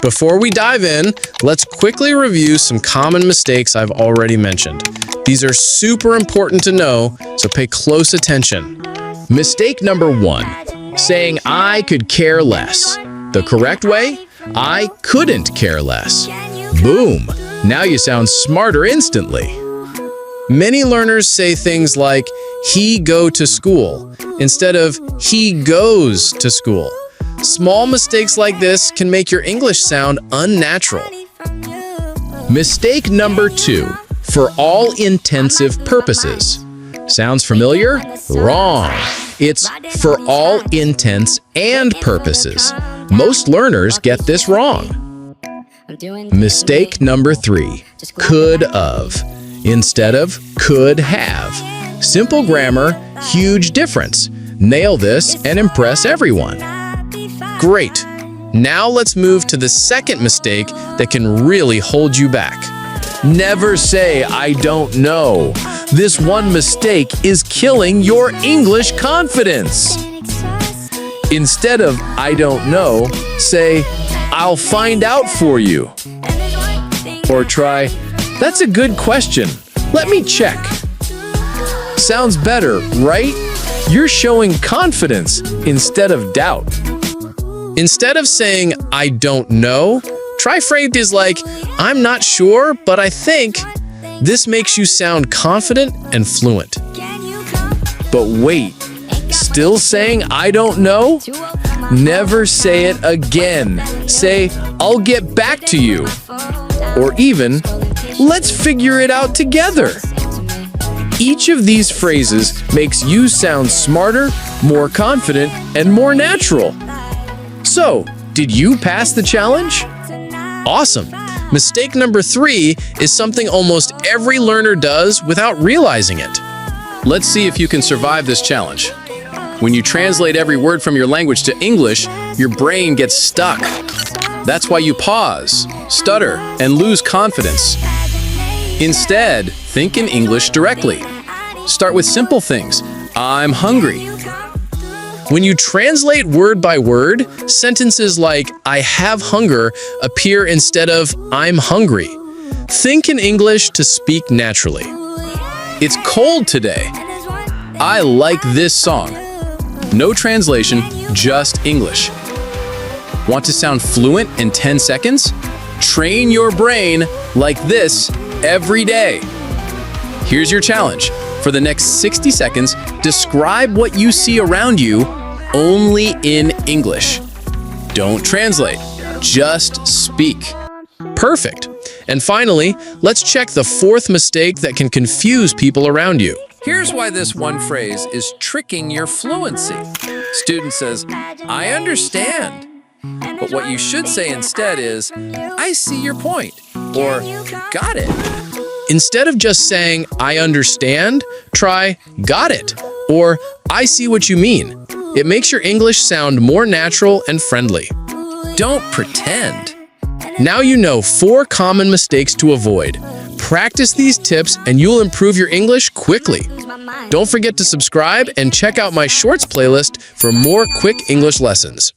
Before we dive in, let's quickly review some common mistakes I've already mentioned. These are super important to know, so pay close attention. Mistake number 1, saying I could care less. The correct way? I couldn't care less. Boom! Now you sound smarter instantly. Many learners say things like, he go to school, instead of he goes to school. Small mistakes like this can make your English sound unnatural. Mistake number 2, for all intensive purposes. Sounds familiar? Wrong. It's for all intents and purposes. Most learners get this wrong. Mistake number 3, could of, instead of could have. Simple grammar, huge difference. Nail this and impress everyone. Great. Now let's move to the second mistake that can really hold you back. Never say, I don't know. This one mistake is killing your English confidence. Instead of, I don't know, say, I'll find out for you. Or try, that's a good question. Let me check. Sounds better, right? You're showing confidence instead of doubt. Instead of saying, I don't know, try phrases like, I'm not sure, but I think. This makes you sound confident and fluent. But wait, still saying I don't know? Never say it again. Say, I'll get back to you. Or even, let's figure it out together. Each of these phrases makes you sound smarter, more confident, and more natural. So, did you pass the challenge? Awesome! Mistake number 3 is something almost every learner does without realizing it. Let's see if you can survive this challenge. When you translate every word from your language to English, your brain gets stuck. That's why you pause, stutter, and lose confidence. Instead, think in English directly. Start with simple things. I'm hungry. When you translate word by word, sentences like I have hunger appear instead of I'm hungry. Think in English to speak naturally. It's cold today. I like this song. No translation, just English. Want to sound fluent in 10 seconds? Train your brain like this every day. Here's your challenge. For the next 60 seconds, describe what you see around you only in English. Don't translate, just speak. Perfect. And finally, let's check the 4th mistake that can confuse people around you. Here's why this one phrase is tricking your fluency. Student says, I understand. But what you should say instead is, I see your point, or got it. Instead of just saying, I understand, try, got it, or I see what you mean. It makes your English sound more natural and friendly. Don't pretend. Now you know 4 common mistakes to avoid. Practice these tips and you'll improve your English quickly. Don't forget to subscribe and check out my Shorts playlist for more quick English lessons.